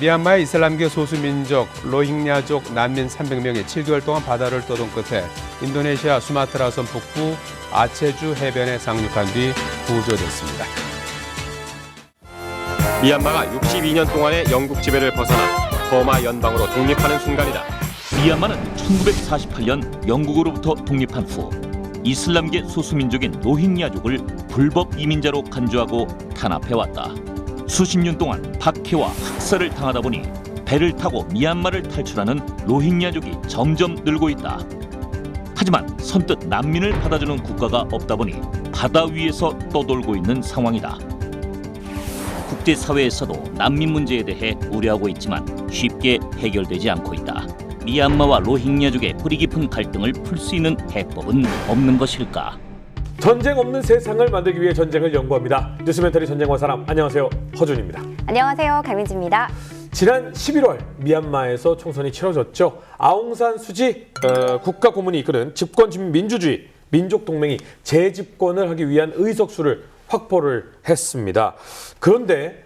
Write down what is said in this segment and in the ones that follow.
미얀마의 이슬람교 소수민족 로힝야족 난민 300명이 7개월 동안 바다를 떠돈 끝에 인도네시아 수마트라섬 북부 아체주 해변에 상륙한 뒤 구조됐습니다. 미얀마가 62년 동안의 영국 지배를 벗어나 버마 연방으로 독립하는 순간이다. 미얀마는 1948년 영국으로부터 독립한 후 이슬람계 소수민족인 로힝야족을 불법 이민자로 간주하고 탄압해왔다. 수십 년 동안 박해와 학살을 당하다 보니 배를 타고 미얀마를 탈출하는 로힝야족이 점점 늘고 있다. 하지만 선뜻 난민을 받아주는 국가가 없다 보니 바다 위에서 떠돌고 있는 상황이다. 국제사회에서도 난민 문제에 대해 우려하고 있지만 쉽게 해결되지 않고 있다. 미얀마와 로힝야족의 뿌리 깊은 갈등을 풀 수 있는 해법은 없는 것일까? 전쟁 없는 세상을 만들기 위해 전쟁을 연구합니다. 뉴스멘터리 전쟁과 사람, 안녕하세요. 허준입니다. 안녕하세요. 강민지입니다. 지난 11월 미얀마에서 총선이 치러졌죠. 아웅산 수지 국가고문이 이끄는 집권주민민주주의 민족동맹이 재집권을 하기 위한 의석수를 확보를 했습니다. 그런데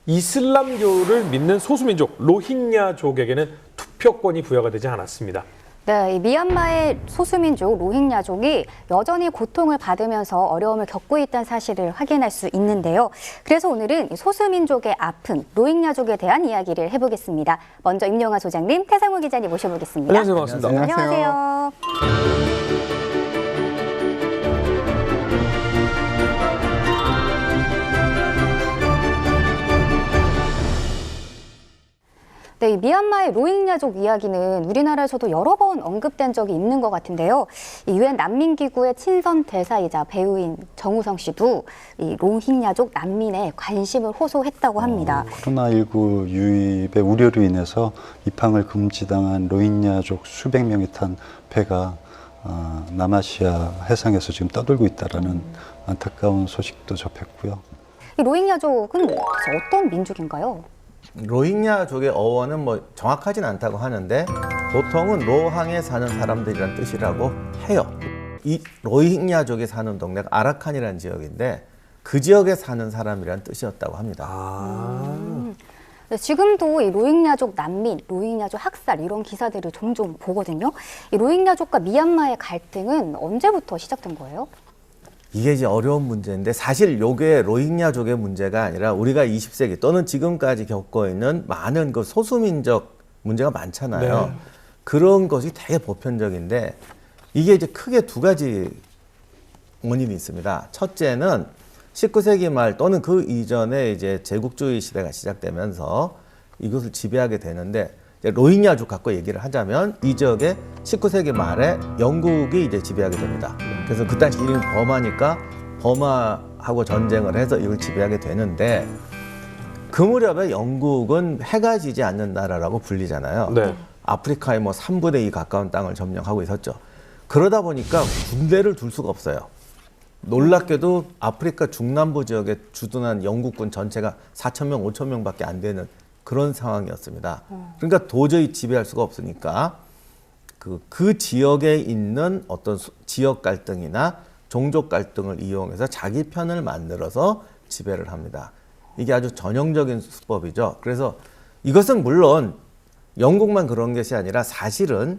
이슬람교를 믿는 소수민족 로힝야족에게는 투표권이 부여가 되지 않았습니다. 네, 이 미얀마의 소수민족 로힝야족이 여전히 고통을 받으면서 어려움을 겪고 있다는 사실을 확인할 수 있는데요. 그래서 오늘은 소수민족의 아픔, 로힝야족에 대한 이야기를 해보겠습니다. 먼저 임영하 소장님, 태상호 기자님 모셔보겠습니다. 안녕하세요. 반갑습니다. 안녕하세요. 네, 이 미얀마의 로힝야족 이야기는 우리나라에서도 여러 번 언급된 적이 있는 것 같은데요. 이 유엔 난민기구의 친선 대사이자 배우인 정우성 씨도 이 로힝야족 난민에 관심을 호소했다고 합니다. 코로나19 유입의 우려로 인해서 입항을 금지당한 로힝야족 수백 명이 탄 배가 남아시아 해상에서 지금 떠돌고 있다라는 안타까운 소식도 접했고요. 이 로힝야족은 어떤 민족인가요? 로힝야족의 어원은 뭐 정확하진 않다고 하는데 보통은 로항에 사는 사람들이란 뜻이라고 해요. 이 로힝야족이 사는 동네가 아라칸이라는 지역인데 그 지역에 사는 사람이란 뜻이었다고 합니다. 네, 지금도 이 로힝야족 난민, 로힝야족 학살 이런 기사들을 종종 보거든요. 이 로힝야족과 미얀마의 갈등은 언제부터 시작된 거예요? 이게 이제 어려운 문제인데 사실 요게 로힝야족의 문제가 아니라 우리가 20세기 또는 지금까지 겪고 있는 많은 그 소수민족 문제가 많잖아요. 네. 그런 것이 되게 보편적인데 이게 이제 크게 두 가지 원인이 있습니다. 첫째는 19세기 말 또는 그 이전에 이제 제국주의 시대가 시작되면서 이것을 지배하게 되는데 로힝야족 갖고 얘기를 하자면 이 지역에 19세기 말에 영국이 이제 지배하게 됩니다. 그래서 그 당시 이름이 버마니까 버마하고 전쟁을 해서 이걸 지배하게 되는데 그 무렵에 영국은 해가 지지 않는 나라라고 불리잖아요. 네. 아프리카의 뭐 3분의 2 가까운 땅을 점령하고 있었죠. 그러다 보니까 군대를 둘 수가 없어요. 놀랍게도 아프리카 중남부 지역에 주둔한 영국군 전체가 4,000명, 5,000명밖에 안 되는 그런 상황이었습니다. 그러니까 도저히 지배할 수가 없으니까 그 지역에 있는 어떤 지역 갈등이나 종족 갈등을 이용해서 자기 편을 만들어서 지배를 합니다. 이게 아주 전형적인 수법이죠. 그래서 이것은 물론 영국만 그런 것이 아니라 사실은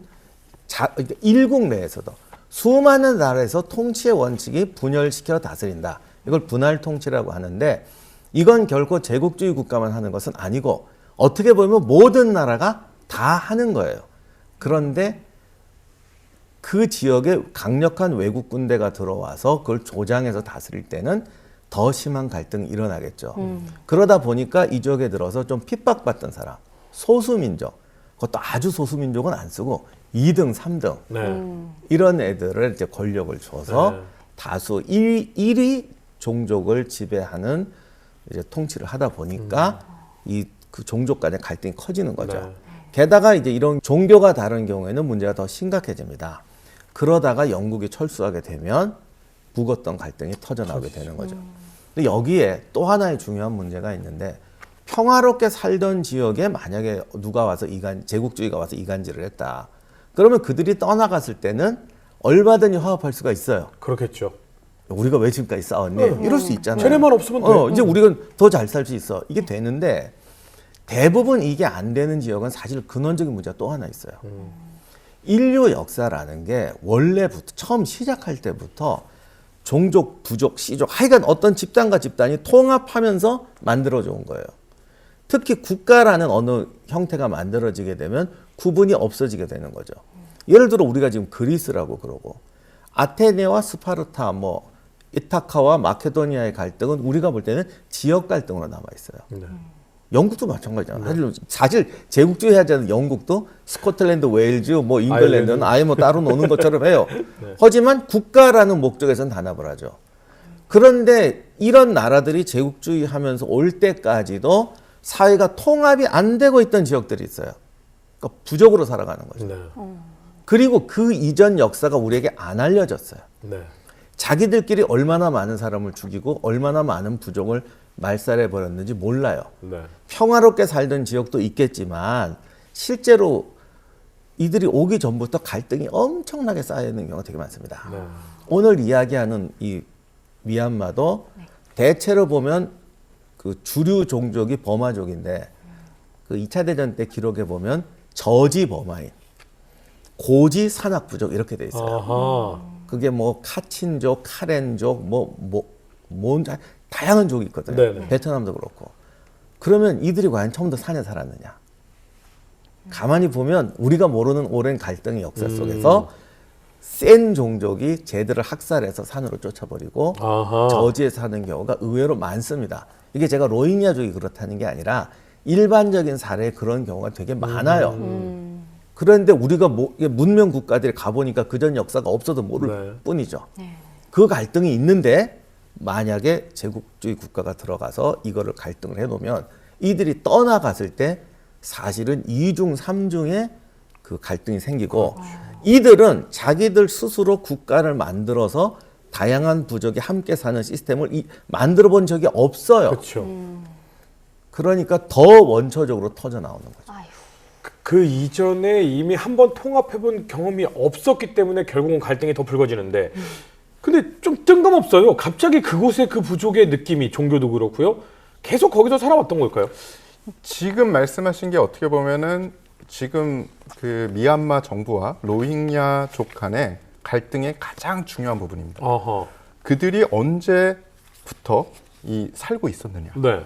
일국 내에서도 수많은 나라에서 통치의 원칙이 분열시켜 다스린다. 이걸 분할 통치라고 하는데 이건 결코 제국주의 국가만 하는 것은 아니고 어떻게 보면 모든 나라가 다 하는 거예요. 그런데 그 지역에 강력한 외국 군대가 들어와서 그걸 조장해서 다스릴 때는 더 심한 갈등이 일어나겠죠. 그러다 보니까 이 지역에 들어서 좀 핍박받던 사람, 소수민족, 그것도 아주 소수민족은 안 쓰고 2등, 3등 이런 애들을 이제 권력을 줘서 다수 1위 종족을 지배하는 이제 통치를 하다 보니까 그 종족 간의 갈등이 커지는 거죠. 게다가 이제 이런 종교가 다른 경우에는 문제가 더 심각해집니다. 그러다가 영국이 철수하게 되면 묵었던 갈등이 터져나오게 되는 거죠. 근데 여기에 또 하나의 중요한 문제가 있는데 평화롭게 살던 지역에 만약에 누가 와서 제국주의가 와서 이간질을 했다. 그러면 그들이 떠나갔을 때는 얼마든지 화합할 수가 있어요. 그렇겠죠. 우리가 왜 지금까지 싸웠니? 이럴 수 있잖아요. 쟤네만 없으면 돼. 이제 우리가 더 잘 살 수 있어. 이게 되는데 대부분 이게 안 되는 지역은 사실 근원적인 문제가 또 하나 있어요. 인류 역사라는 게 원래부터 처음 시작할 때부터 종족, 부족, 씨족 하여간 어떤 집단과 집단이 통합하면서 만들어져 온 거예요. 특히 국가라는 어느 형태가 만들어지게 되면 구분이 없어지게 되는 거죠. 예를 들어 우리가 지금 그리스라고 그러고 아테네와 스파르타, 뭐 이타카와 마케도니아의 갈등은 우리가 볼 때는 지역 갈등으로 남아 있어요. 네. 영국도 마찬가지잖아요. 사실 제국주의 하자는 영국도 스코틀랜드, 웨일즈, 뭐 잉글랜드는 아예 뭐 따로 노는 것처럼 해요. 네. 하지만 국가라는 목적에서는 단합을 하죠. 그런데 이런 나라들이 제국주의 하면서 올 때까지도 사회가 통합이 안 되고 있던 지역들이 있어요. 그러니까 부족으로 살아가는 거죠. 네. 그리고 그 이전 역사가 우리에게 안 알려졌어요. 네. 자기들끼리 얼마나 많은 사람을 죽이고 얼마나 많은 부족을 말살해 버렸는지 몰라요. 네. 평화롭게 살던 지역도 있겠지만 실제로 이들이 오기 전부터 갈등이 엄청나게 쌓여 있는 경우가 되게 많습니다. 네. 오늘 이야기하는 이 미얀마도 대체로 보면 그 주류 종족이 버마족인데 그 2차 대전 때 기록에 보면 저지 버마인, 고지 산악 부족 이렇게 돼 있어요. 아하. 그게 뭐 카친족, 카렌족, 뭔 다양한 족이 있거든요. 네네. 베트남도 그렇고. 그러면 이들이 과연 처음부터 산에 살았느냐? 가만히 보면 우리가 모르는 오랜 갈등의 역사 속에서 센 종족이 쟤들을 학살해서 산으로 쫓아버리고 아하. 저지에 사는 경우가 의외로 많습니다. 이게 제가 로힝야족이 그렇다는 게 아니라 일반적인 사례에 그런 경우가 되게 많아요. 그런데 우리가 문명 국가들이 가보니까 그전 역사가 없어도 모를 네. 뿐이죠. 그 갈등이 있는데 만약에 제국주의 국가가 들어가서 이거를 갈등을 해놓으면 이들이 떠나갔을 때 사실은 2중, 3중의 그 갈등이 생기고 이들은 자기들 스스로 국가를 만들어서 다양한 부족이 함께 사는 시스템을 만들어 본 적이 없어요. 그렇죠. 그러니까 더 원초적으로 터져 나오는 거죠. 그 이전에 이미 한번 통합해본 경험이 없었기 때문에 결국은 갈등이 더 불거지는데 근데 좀 뜬금없어요. 갑자기 그곳의 그 부족의 느낌이 종교도 그렇고요. 계속 거기서 살아왔던 걸까요? 지금 말씀하신 게 어떻게 보면은 지금 그 미얀마 정부와 로힝야족 간의 갈등의 가장 중요한 부분입니다. 아하. 그들이 언제부터 살고 있었느냐. 네.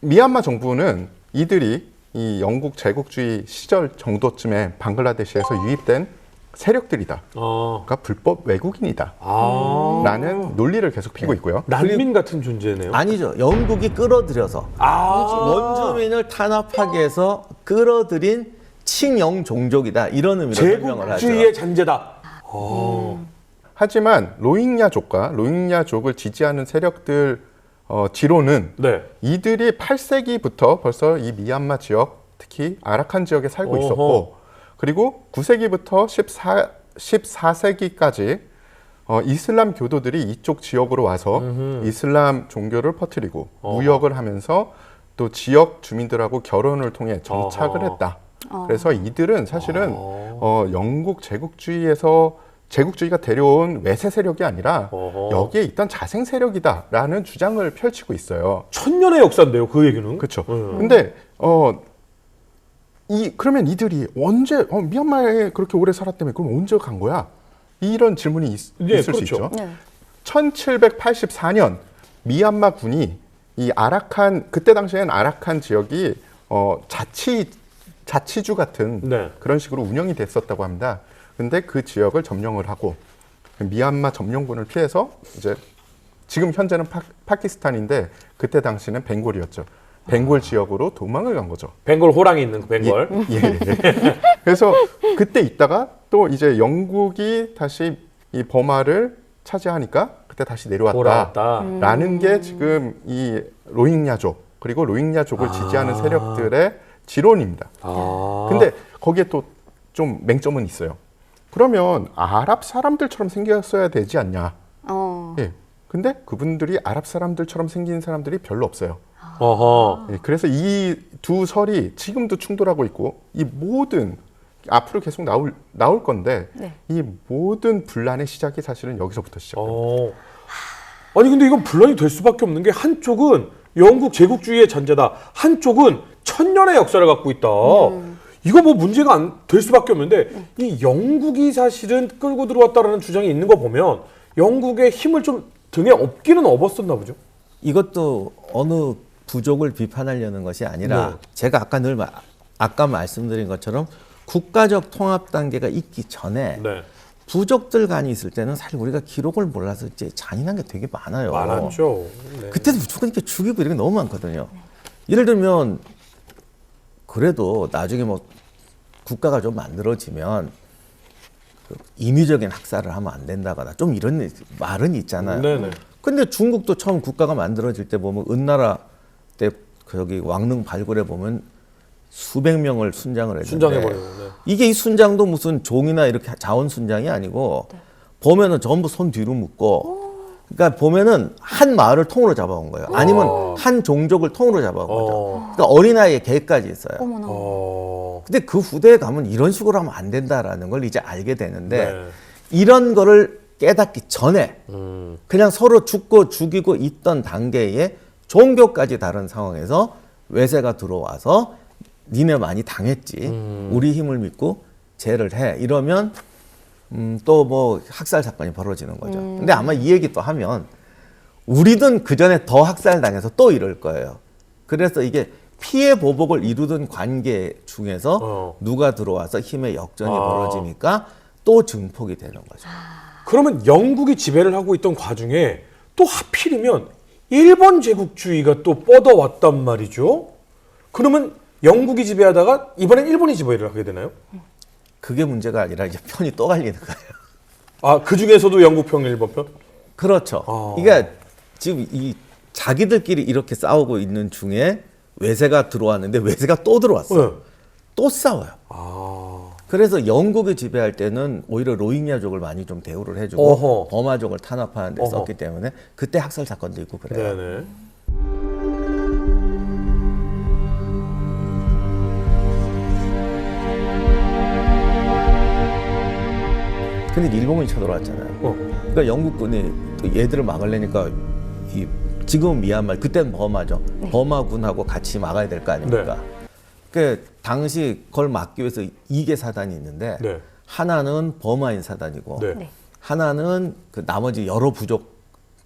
미얀마 정부는 이들이 이 영국 제국주의 시절 정도쯤에 방글라데시에서 유입된 세력들이다. 그러니까 불법 외국인이다. 라는 논리를 계속 피고 있고요. 난민 같은 존재네요. 아니죠. 영국이 끌어들여서 원주민을 탄압하기 위해서 끌어들인 친영 종족이다. 이런 의미로 설명을 하죠. 제국주의의 잔재다. 하지만 로힝야족과 로힝야족을 지지하는 세력들 지로는 네. 이들이 8세기부터 벌써 이 미얀마 지역, 특히 아라칸 지역에 살고 있었고 그리고 9세기부터 14세기까지 이슬람 교도들이 이쪽 지역으로 와서 이슬람 종교를 퍼뜨리고 무역을 하면서 또 지역 주민들하고 결혼을 통해 정착을 했다. 그래서 이들은 사실은 영국 제국주의가 데려온 외세 세력이 아니라 여기에 있던 자생 세력이다라는 주장을 펼치고 있어요. 1000년의 역사인데요, 그 얘기는. 그렇죠. 근데 그러면 이들이 언제 미얀마에 그렇게 오래 살았다며 그럼 언제 간 거야? 이런 질문이 있을 수 있죠. 네. 1784년 미얀마 군이 이 아라칸 그때 당시에는 아라칸 지역이 자치주 같은 네. 그런 식으로 운영이 됐었다고 합니다. 근데 그 지역을 점령을 하고 미얀마 점령군을 피해서 이제 지금 현재는 파키스탄인데 그때 당시는 벵골이었죠. 벵골 지역으로 도망을 간 거죠. 벵골 호랑이 있는 그 벵골. 예. 그래서 그때 있다가 또 이제 영국이 다시 이 버마를 차지하니까 그때 다시 돌아왔다. 내려왔다라는 게 지금 이 로힝야족 그리고 로힝야족을 지지하는 세력들의 지론입니다. 근데 거기에 또 좀 맹점은 있어요. 그러면 아랍 사람들처럼 생겼어야 되지 않냐? 예. 근데 그분들이 아랍 사람들처럼 생긴 사람들이 별로 없어요. 예, 그래서 이 두 설이 지금도 충돌하고 있고 이 모든 앞으로 계속 나올 건데 이 모든 분란의 시작이 사실은 여기서부터 시작됩니다. 아니 근데 이건 분란이 될 수밖에 없는 게 한쪽은 영국 제국주의의 전제다. 한쪽은 천년의 역사를 갖고 있다. 이거 뭐 문제가 안 될 수밖에 없는데 이 영국이 사실은 끌고 들어왔다라는 주장이 있는 거 보면 영국의 힘을 좀 등에 업기는 업었었나 보죠. 이것도 어느 부족을 비판하려는 것이 아니라 네. 제가 아까 말씀드린 것처럼 국가적 통합 단계가 있기 전에 네. 부족들 간이 있을 때는 사실 우리가 기록을 몰라서 이제 잔인한 게 되게 많아요. 많았죠. 네. 그때도 무조건 이렇게 죽이고 이런 게 너무 많거든요. 예를 들면 그래도 나중에 뭐 국가가 좀 만들어지면 그 임의적인 학살을 하면 안 된다거나 좀 이런 말은 있잖아요. 네네. 근데 중국도 처음 국가가 만들어질 때 보면 은나라 때 저기 왕릉 발굴에 보면 수백 명을 순장을 했는데 순장해버려요. 네. 이게 이 순장도 무슨 종이나 이렇게 자원 순장이 아니고 보면은 전부 손 뒤로 묶고 그러니까 보면은 한 마을을 통으로 잡아온 거예요. 아니면 한 종족을 통으로 잡아온 거죠. 그러니까 어린아이의 개까지 있어요. 어머나. 근데 그 후대에 가면 이런 식으로 하면 안 된다라는 걸 이제 알게 되는데 네. 이런 거를 깨닫기 전에 그냥 서로 죽고 죽이고 있던 단계에 종교까지 다른 상황에서 외세가 들어와서 니네 많이 당했지. 우리 힘을 믿고 죄를 해. 이러면 또 뭐 학살 사건이 벌어지는 거죠. 근데 아마 이 얘기 또 하면 우리는 그 전에 더 학살 당해서 또 이럴 거예요. 그래서 이게 피해 보복을 이루던 관계 중에서 누가 들어와서 힘의 역전이 벌어지니까 또 증폭이 되는 거죠. 그러면 영국이 지배를 하고 있던 과중에 또 하필이면 일본 제국주의가 또 뻗어왔단 말이죠. 그러면 영국이 지배하다가 이번엔 일본이 지배를 하게 되나요? 그게 문제가 아니라 이제 편이 또 갈리는 거예요. 아, 그 중에서도 영국 편, 일본 편? 그렇죠. 그러니까 지금 이 자기들끼리 이렇게 싸우고 있는 중에 외세가 들어왔는데 외세가 또 들어왔어요. 네. 또 싸워요. 그래서 영국이 지배할 때는 오히려 로힝야족을 많이 좀 대우를 해주고 어허. 버마족을 탄압하는 데 어허. 썼기 때문에 그때 학살 사건도 있고 그래요. 네네. 근데 일본군이 쳐들어왔잖아요. 그러니까 영국군이 또 얘들을 막으려니까 지금은 미얀마, 그때는 버마죠. 버마군하고 같이 막아야 될 거 아닙니까? 네. 그 당시 그걸 막기 위해서 2개 사단이 있는데 네. 하나는 버마인 사단이고 네. 네. 하나는 그 나머지 여러 부족.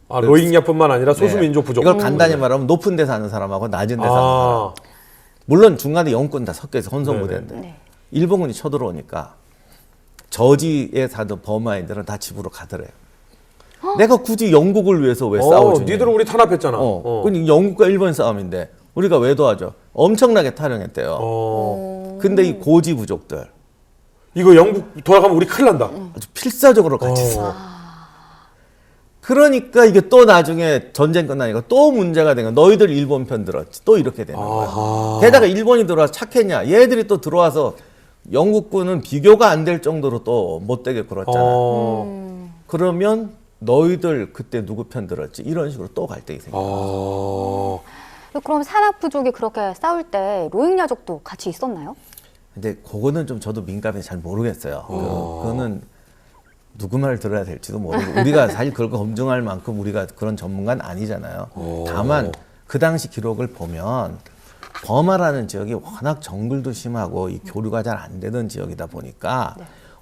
아, 로힝야뿐만 아니라 소수민족 부족. 이걸 간단히 말하면 높은 데 사는 사람하고 낮은 데 사는 사람. 아, 물론 중간에 영국군 다 섞여 있어 혼성부대인데 네. 일본군이 쳐들어오니까 저지에 사던 버마인들은 다 집으로 가더래요. 내가 굳이 영국을 위해서 왜 싸워주냐. 니들은 우리 탄압했잖아. 그럼 영국과 일본 싸움인데 우리가 왜 도와줘? 엄청나게 타령했대요. 근데 이 고지 부족들 이거 영국 돌아가면 우리 큰일 난다. 아주 필사적으로 같이 써. 그러니까 이게 또 나중에 전쟁 끝나니까 또 문제가 된 거야. 너희들 일본 편 들었지. 또 이렇게 되는 거야. 게다가 일본이 들어와서 착했냐. 얘들이 또 들어와서 영국군은 비교가 안 될 정도로 또 못되게 굴었잖아. 그러면 너희들 그때 누구 편 들었지? 이런 식으로 또 갈등이 생겨. 그럼 산악부족이 그렇게 싸울 때 로힝야족도 같이 있었나요? 근데 그거는 좀 저도 민감해서 잘 모르겠어요. 그거는 누구 말을 들어야 될지도 모르고 우리가 사실 그걸 검증할 만큼 우리가 그런 전문가는 아니잖아요. 다만 그 당시 기록을 보면 버마라는 지역이 워낙 정글도 심하고 이 교류가 잘 안 되는 지역이다 보니까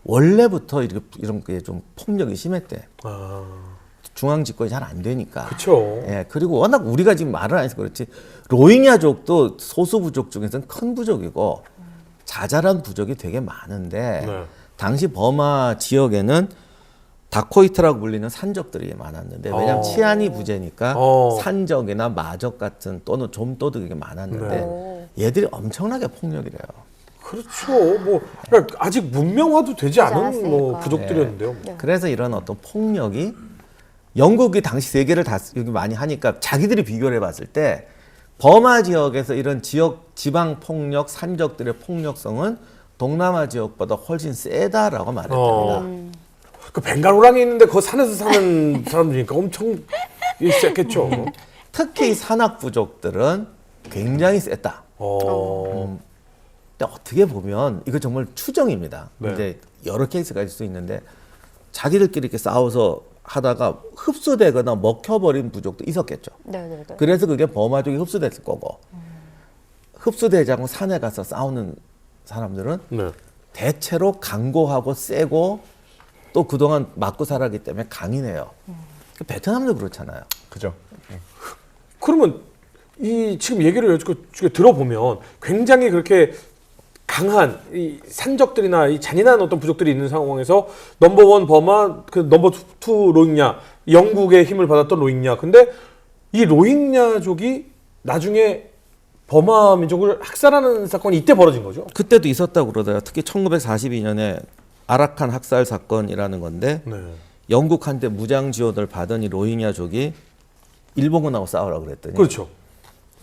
원래부터 이런 게 좀 폭력이 심했대. 중앙 집권이 잘 안 되니까. 그렇죠. 예, 그리고 워낙 우리가 지금 말을 안 해서 그렇지 로힝야족도 소수 부족 중에서는 큰 부족이고 자잘한 부족이 되게 많은데 네. 당시 버마 지역에는 다코이트라고 불리는 산적들이 많았는데 왜냐하면 치안이 부재니까 산적이나 마적 같은 또는 좀도둑이 많았는데 얘들이 엄청나게 폭력이래요. 그렇죠. 뭐 그러니까 아직 문명화도 되지 않은 않았으니까. 뭐 부족들이었는데요. 그래서 이런 어떤 폭력이 영국이 당시 세계를 다 여기 많이 하니까 자기들이 비교를 해봤을 때 버마 지역에서 이런 지방 폭력, 산적들의 폭력성은 동남아 지역보다 훨씬 세다라고 말했답니다. 그 벵갈오랑이 있는데 그 산에서 사는 사람들이니까 엄청 셌겠죠. 특히 산악 부족들은 굉장히 셌다. 근데 어떻게 보면 이거 정말 추정입니다. 네. 이제 여러 케이스가 있을 수 있는데 자기들끼리 이렇게 싸워서 하다가 흡수되거나 먹혀버린 부족도 있었겠죠. 네네네. 그래서 그게 버마족이 흡수됐을 거고 흡수되지 않고 산에 가서 싸우는 사람들은 네. 대체로 강고하고 세고 또 그동안 맞고 살았기 때문에 강인해요. 베트남도 그렇잖아요. 그죠. 그러면 이 지금 얘기를 여지껏 들어보면 굉장히 그렇게 강한 이 산적들이나 이 잔인한 어떤 부족들이 있는 상황에서 넘버원 버마, 그 넘버 투 로힝야, 영국의 힘을 받았던 로힝야. 근데 이 로힝야족이 나중에 버마 민족을 학살하는 사건이 이때 벌어진 거죠. 그때도 있었다고 그러더라고요. 특히 1942년에 아라칸 학살 사건이라는 건데 네. 영국한테 무장 지원을 받은 이 로힝야족이 일본군하고 싸우라고 그랬더니 그렇죠.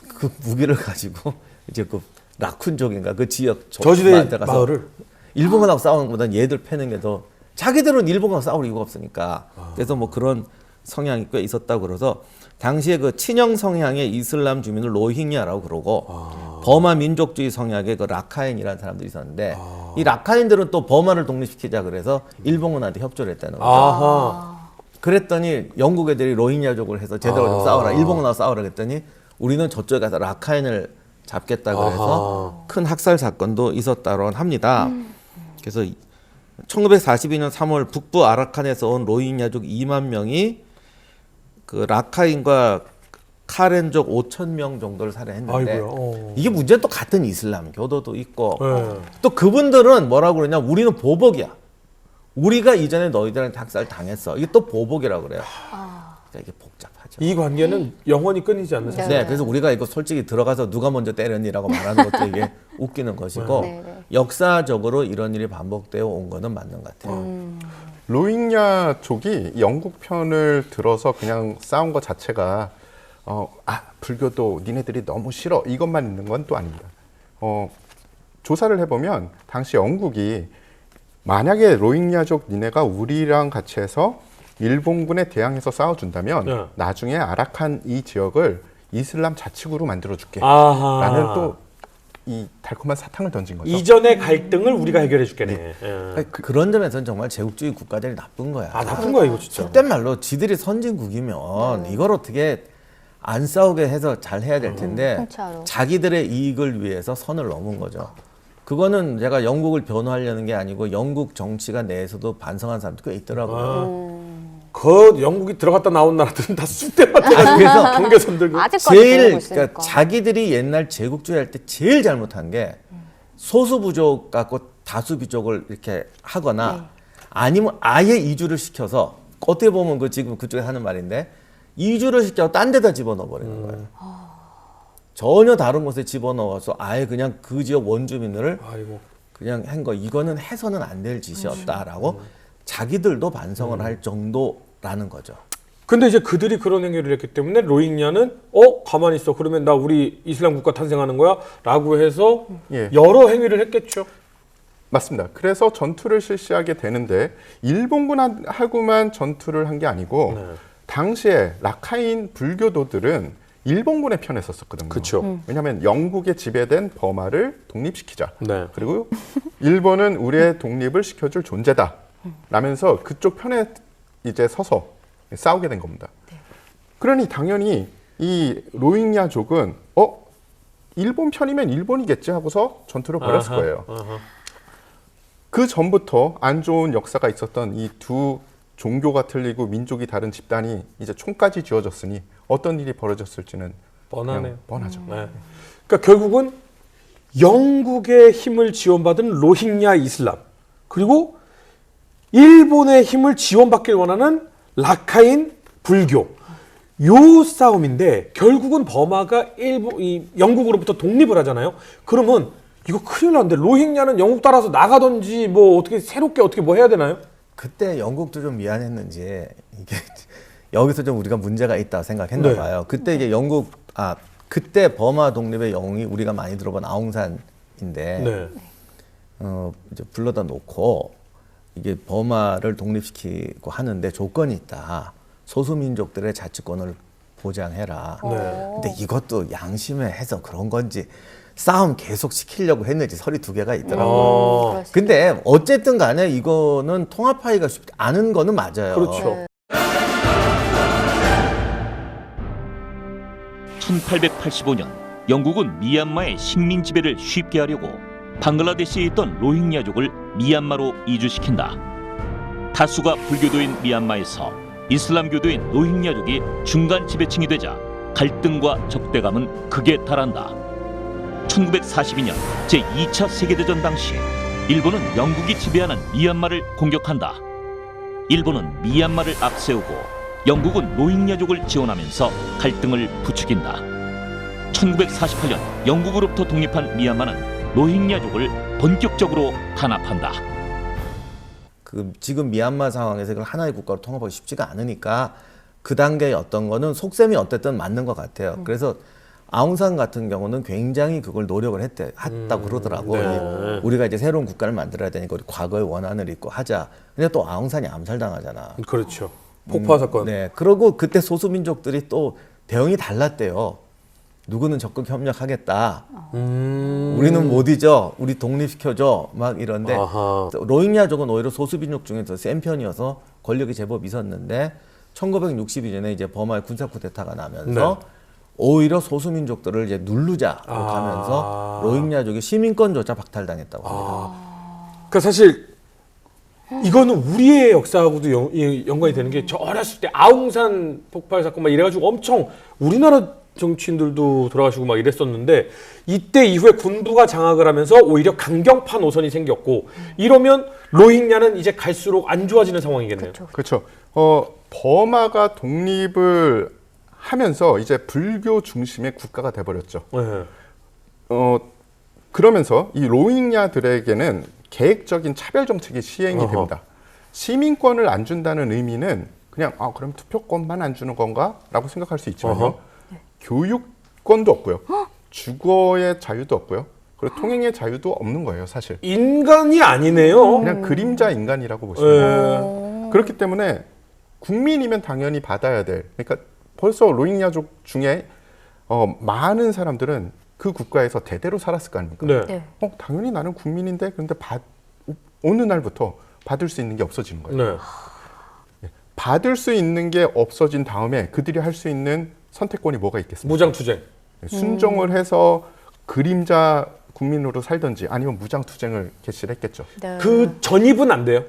그 무기를 가지고 이제 그 라쿤족인가 그 지역 저지대 가서 마을을 일본하고 싸우는 것보다는 얘들 패는 게 더 자기들은 일본하고 싸울 이유가 없으니까 그래서 뭐 그런 성향이 꽤 있었다고 그래서 당시에 그 친형 성향의 이슬람 주민을 로힝야라고 그러고 버마 민족주의 성향의 그 라카인이라는 사람들이 있었는데 이 라카인들은 또 버마를 독립시키자 그래서 일본군한테 협조를 했다는 거죠. 아하. 그랬더니 영국 애들이 로힝야족을 해서 제대로 좀 싸워라 일본군하고 싸워라 그랬더니 우리는 저쪽에 가서 라카인을 잡겠다 그래서 큰 학살 사건도 있었다고 합니다. 그래서 1942년 3월 북부 아라칸에서 온 로힝야족 2만 명이 그 라카인과 카렌족 5천 명 정도를 살해했는데 아이고야. 이게 문제는 또 같은 이슬람 교도도 있고 네. 또 그분들은 뭐라고 그러냐 우리는 보복이야. 우리가 이전에 너희들한테 학살 당했어. 이게 또 보복이라고 그래요. 그러니까 이게 복잡하죠. 이 관계는 영원히 끊이지 않는 사실. 네, 그래서 우리가 이거 솔직히 들어가서 누가 먼저 때렸니라고 말하는 것도 이게 웃기는 것이고 네, 네. 역사적으로 이런 일이 반복되어 온 거는 맞는 것 같아요. 로힝야족이 영국 편을 들어서 그냥 싸운 것 자체가 불교도 니네들이 너무 싫어 이것만 있는 건 또 아닙니다. 조사를 해보면 당시 영국이 만약에 로힝야족 니네가 우리랑 같이 해서 일본군에 대항해서 싸워준다면 네. 나중에 아라칸 이 지역을 이슬람 자치구로 만들어줄게 아하. 라는 또 이 달콤한 사탕을 던진 거죠. 이전의 갈등을 우리가 해결해 줄게네. 예. 그런 점에서는 정말 제국주의 국가들이 나쁜 거야. 아 나쁜 거야 이거 진짜. 속된 말로 지들이 선진국이면 이걸 어떻게 안 싸우게 해서 잘 해야 될 텐데 진짜로. 자기들의 이익을 위해서 선을 넘은 거죠. 그거는 제가 영국을 변호하려는 게 아니고 영국 정치가 내에서도 반성한 사람도 꽤 있더라고요. 그 영국이 들어갔다 나온 나라들은 다 쑥대밭 그래서 경계선 들고. 아직까지 제일 그러고 있으니까. 그러니까 자기들이 옛날 제국주의 할 때 제일 잘못한 게 소수 부족 갖고 다수 부족을 이렇게 하거나 아니면 아예 이주를 시켜서 어떻게 보면 그 지금 그쪽에 하는 말인데 이주를 시켜서 딴 데다 집어넣어 버리는 거예요. 전혀 다른 곳에 집어넣어서 아예 그냥 그 지역 원주민을 아이고. 그냥 한 거 이거는 해서는 안 될 짓이었다라고 자기들도 반성을 할 정도라는 거죠. 근데 이제 그들이 그런 행위를 했기 때문에 로힝야는 가만히 있어. 그러면 나 우리 이슬람 국가 탄생하는 거야? 라고 해서 예. 여러 행위를 했겠죠. 맞습니다. 그래서 전투를 실시하게 되는데 일본군하고만 전투를 한 게 아니고 네. 당시에 라카인 불교도들은 일본군의 편에 섰었거든요. 그쵸. 왜냐하면 영국에 지배된 버마를 독립시키자. 네. 그리고 일본은 우리의 독립을 시켜줄 존재다. 라면서 그쪽 편에 이제 서서 싸우게 된 겁니다. 그러니 당연히 이 로힝야족은 일본 편이면 일본이겠지 하고서 전투를 벌였을 아하, 거예요. 아하. 그 전부터 안 좋은 역사가 있었던 이 두 종교가 틀리고 민족이 다른 집단이 이제 총까지 쥐어졌으니 어떤 일이 벌어졌을지는 뻔하네요. 그냥 뻔하죠. 네. 그러니까 결국은 영국의 힘을 지원받은 로힝야 이슬람 그리고 일본의 힘을 지원받길 원하는 라카인 불교 요 싸움인데 결국은 버마가 영국으로부터 독립을 하잖아요. 그러면 이거 큰일 났는데 로힝야는 영국 따라서 나가든지 뭐 어떻게 새롭게 어떻게 뭐 해야 되나요? 그때 영국도 좀 미안했는지 이게 여기서 좀 우리가 문제가 있다 생각했나 네. 봐요. 그때 이제 그때 버마 독립의 영웅이 우리가 많이 들어본 아웅산인데 네. 이제 불러다 놓고 이게 버마를 독립시키고 하는데 조건이 있다. 소수민족들의 자치권을 보장해라. 네. 근데 이것도 양심에 해서 그런 건지 싸움 계속 시키려고 했는지 설이 두 개가 있더라고요. 그럴 수 근데 어쨌든 간에 이거는 통합하기가 쉽지 않은 거는 맞아요. 그렇죠. 네. 1885년 영국은 미얀마의 식민 지배를 쉽게 하려고 방글라데시에 있던 로힝야족을 미얀마로 이주시킨다. 다수가 불교도인 미얀마에서 이슬람교도인 로힝야족이 중간 지배층이 되자 갈등과 적대감은 극에 달한다. 1942년 제2차 세계대전 당시 일본은 영국이 지배하는 미얀마를 공격한다. 일본은 미얀마를 앞세우고 영국은 로힝야족을 지원하면서 갈등을 부추긴다. 1948년 영국으로부터 독립한 미얀마는 로힝야족을 본격적으로 탄압한다. 지금 미얀마 상황에서 이걸 하나의 국가로 통합하기 쉽지가 않으니까 그 단계의 어떤 거는 속셈이 어쨌든 맞는 것 같아요. 그래서 아웅산 같은 경우는 굉장히 그걸 노력을 했다고 그러더라고. 네. 우리가 이제 새로운 국가를 만들어야 되니까 우리 과거의 원한을 잊고 하자. 근데 또 아웅산이 암살당하잖아. 그렇죠. 폭파 사건. 네. 그러고 그때 소수민족들이 또 대응이 달랐대요. 누구는 적극 협력하겠다. 우리는 못 잊어. 우리 독립시켜줘. 막 이런데 아하. 로힝야족은 오히려 소수민족 중에서 센 편이어서 권력이 제법 있었는데 1962년에 이제 버마의 군사 쿠데타가 나면서 네. 오히려 소수민족들을 이제 누르자고 가면서 로힝야족의 시민권조차 박탈당했다고 합니다. 그러니까 사실 이거는 우리의 역사하고도 연관이 되는 게 저 어렸을 때 아웅산 폭발 사건 막 이래가지고 엄청 우리나라 정치인들도 돌아가시고 막 이랬었는데 이때 이후에 군부가 장악을 하면서 오히려 강경파 노선이 생겼고 이러면 로힝야는 이제 갈수록 안 좋아지는 상황이겠네요. 그렇죠. 버마가 독립을 하면서 이제 불교 중심의 국가가 돼버렸죠. 네. 그러면서 이 로힝야들에게는 계획적인 차별 정책이 시행이 됩니다. 시민권을 안 준다는 의미는 그냥 그럼 투표권만 안 주는 건가라고 생각할 수 있지만요. 교육권도 없고요. 주거의 자유도 없고요. 그리고 통행의 자유도 없는 거예요, 사실. 인간이 아니네요. 그냥 그림자 인간이라고 보시면 돼요. 그렇기 때문에 국민이면 당연히 받아야 될. 그러니까 벌써 로힝야족 중에 많은 사람들은 그 국가에서 대대로 살았을 거 아닙니까? 네. 당연히 나는 국민인데 그런데 어느 날부터 받을 수 있는 게 없어지는 거예요. 네. 받을 수 있는 게 없어진 다음에 그들이 할 수 있는 선택권이 뭐가 있겠습니까? 무장투쟁. 순종을 해서 그림자 국민으로 살든지 아니면 무장투쟁을 개시를 했겠죠. 네. 그 전입은 안 돼요.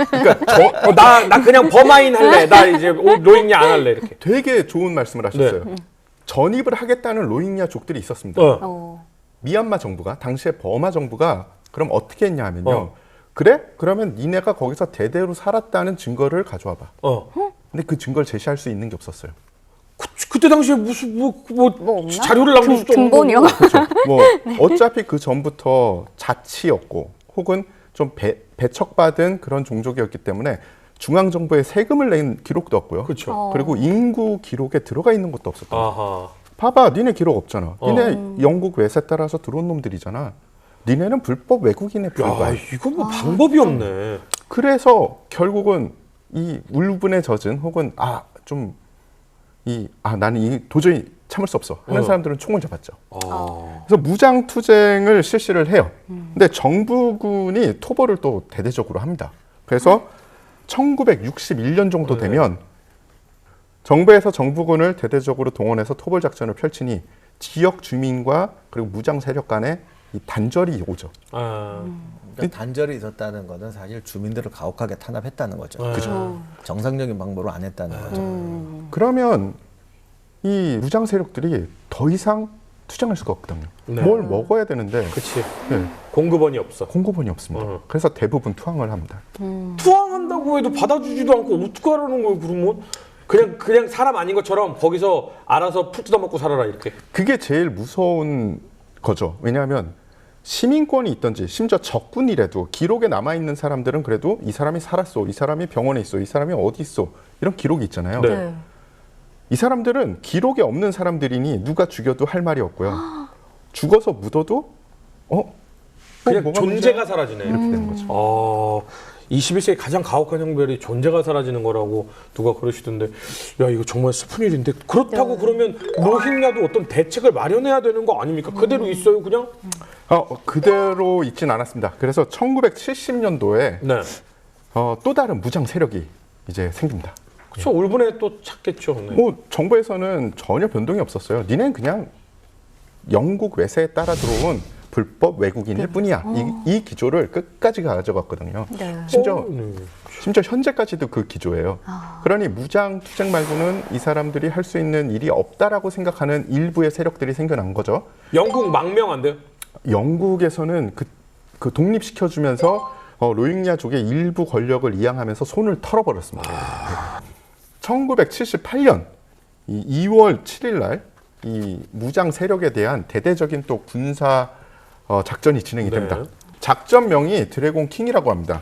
그러니까 나 그냥 버마인 할래. 나 이제 로힝야 안 할래 이렇게. 되게 좋은 말씀을 하셨어요. 네. 전입을 하겠다는 로힝야족들이 있었습니다. 미얀마 정부가 당시에 버마 정부가 그럼 어떻게 했냐 하면요. 그래? 그러면 니네가 거기서 대대로 살았다는 증거를 가져와봐. 근데 그 증거를 제시할 수 있는 게 없었어요. 그때 당시에 무슨 뭐 없나? 자료를 남길 수도 없는 등본 이런 거. 그렇죠. 어차피 그 전부터 자치였고 혹은 좀 배척받은 그런 종족이었기 때문에 중앙 정부에 세금을 낸 기록도 없고요. 그렇죠. 그리고 인구 기록에 들어가 있는 것도 없었던 거예요. 아하. 봐봐, 니네 기록 없잖아. 니네 영국 외세 따라서 들어온 놈들이잖아. 니네는 불법 외국인에 불과해. 이거 뭐 방법이 없네. 그래서 결국은 이 울분에 젖은 혹은 나는 도저히 참을 수 없어 하는 사람들은 총을 잡았죠. 그래서 무장 투쟁을 실시를 해요. 근데 정부군이 토벌을 또 대대적으로 합니다. 그래서 1961년 정도 되면 정부에서 정부군을 대대적으로 동원해서 토벌 작전을 펼치니 지역 주민과 그리고 무장 세력 간에 이 단절이 오죠. 그러니까 단절이 있었다는 것은 사실 주민들을 가혹하게 탄압했다는 거죠. 그죠. 정상적인 방법으로 안 했다는 거죠. 그러면 이 무장 세력들이 더 이상 투쟁할 수가 없거든요. 네. 뭘 먹어야 되는데 그치. 네, 공급원이 없어. 공급원이 없습니다. 그래서 대부분 투항을 합니다. 투항한다고 해도 받아주지도 않고 어떡하라는 거예요, 그러면? 그냥 사람 아닌 것처럼 거기서 알아서 풀 뜯어먹고 살아라 이렇게. 그게 제일 무서운 거죠. 왜냐하면 시민권이 있든지 심지어 적군이라도 기록에 남아있는 사람들은 그래도 이 사람이 살았어, 이 사람이 병원에 있어, 이 사람이 어디 있어 이런 기록이 있잖아요. 네. 이 사람들은 기록에 없는 사람들이니 누가 죽여도 할 말이 없고요. 죽어서 묻어도 그냥 뭐가 존재가 문제야? 사라지네. 이렇게 되는 거죠. 21세기 가장 가혹한 형벌이 존재가 사라지는 거라고 누가 그러시던데, 야 이거 정말 슬픈 일인데 그렇다고 그러면 로힝야도 어떤 대책을 마련해야 되는 거 아닙니까? 그대로 있어요 그냥? 그대로 있진 않았습니다. 그래서 1970년도에 네. 또 다른 무장 세력이 이제 생깁니다. 그렇죠. 울분에 또 찾겠죠. 네. 뭐 정부에서는 전혀 변동이 없었어요. 니네는 그냥 영국 외세에 따라 들어온 불법 외국인일 뿐이야. 이 기조를 끝까지 가져갔거든요. 네. 심지어 현재까지도 그 기조예요. 그러니 무장 투쟁 말고는 이 사람들이 할 수 있는 일이 없다라고 생각하는 일부의 세력들이 생겨난 거죠. 영국 망명한대요. 영국에서는 그 독립시켜주면서 로힝야족의 일부 권력을 이양하면서 손을 털어버렸습니다. 1978년 2월 7일 날 이 무장 세력에 대한 대대적인 또 군사 작전이 진행이 됩니다. 네. 작전명이 드래곤 킹이라고 합니다.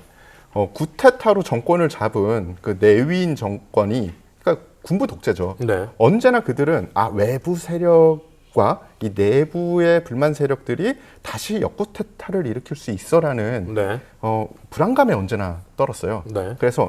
구테타로 정권을 잡은 그 내위인 정권이, 그러니까 군부 독재죠. 네. 언제나 그들은 외부 세력과 이 내부의 불만 세력들이 다시 역구테타를 일으킬 수 있어라는 네. 불안감에 언제나 떨었어요. 네. 그래서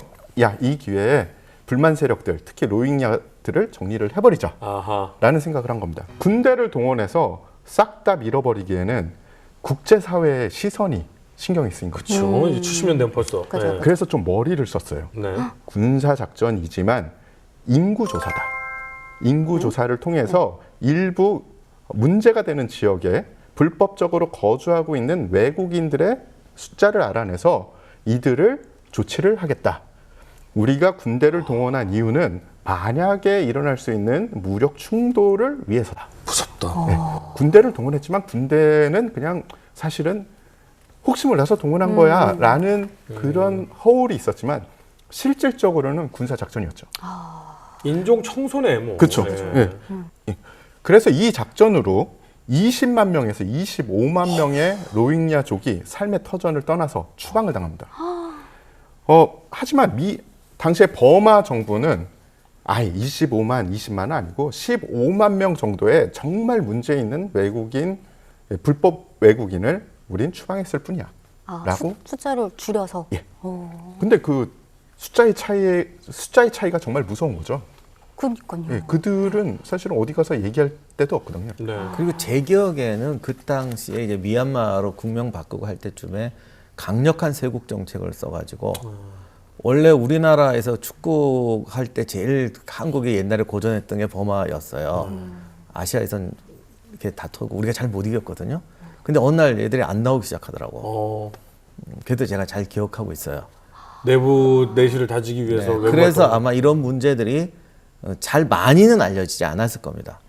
이 기회에 불만 세력들, 특히 로힝야들을 정리를 해버리자 아하. 라는 생각을 한 겁니다. 군대를 동원해서 싹 다 밀어버리기에는 국제사회의 시선이 신경이 쓰인 거죠. 그렇죠. 이제 70년 된 벌써. 그죠. 네. 그래서 좀 머리를 썼어요. 네. 군사작전이지만 인구조사다. 인구조사를 통해서 일부 문제가 되는 지역에 불법적으로 거주하고 있는 외국인들의 숫자를 알아내서 이들을 조치를 하겠다. 우리가 군대를 동원한 이유는 만약에 일어날 수 있는 무력 충돌을 위해서다. 무섭다. 네. 군대를 동원했지만 군대는 그냥 사실은 혹시 몰라서 동원한 거야 라는 그런 허울이 있었지만 실질적으로는 군사작전이었죠. 인종 청소네 뭐. 그렇죠. 네. 예. 그래서 이 작전으로 20만 명에서 25만 명의 로힝야족이 삶의 터전을 떠나서 추방을 당합니다. 하지만 당시에 버마 정부는 25만, 20만은 아니고 15만 명 정도의 정말 문제 있는 외국인, 불법 외국인을 우린 추방했을 뿐이야. 라고. 숫자를 줄여서. 예. 근데 그 숫자의 차이가 정말 무서운 거죠. 그러니까요. 예, 그들은 사실은 어디 가서 얘기할 데도 없거든요. 네. 그리고 제 기억에는 그 당시에 이제 미얀마로 국명 바꾸고 할 때쯤에 강력한 세국 정책을 써가지고 원래 우리나라에서 축구 할 때 제일 한국이 옛날에 고전했던 게 버마였어요. 아시아에선 이렇게 다투고 우리가 잘 못 이겼거든요. 근데 어느 날 애들이 안 나오기 시작하더라고. 그래도 제가 잘 기억하고 있어요. 내부 내실을 다지기 위해서. 네, 그래서 아마 이런 문제들이 잘 많이는 알려지지 않았을 겁니다.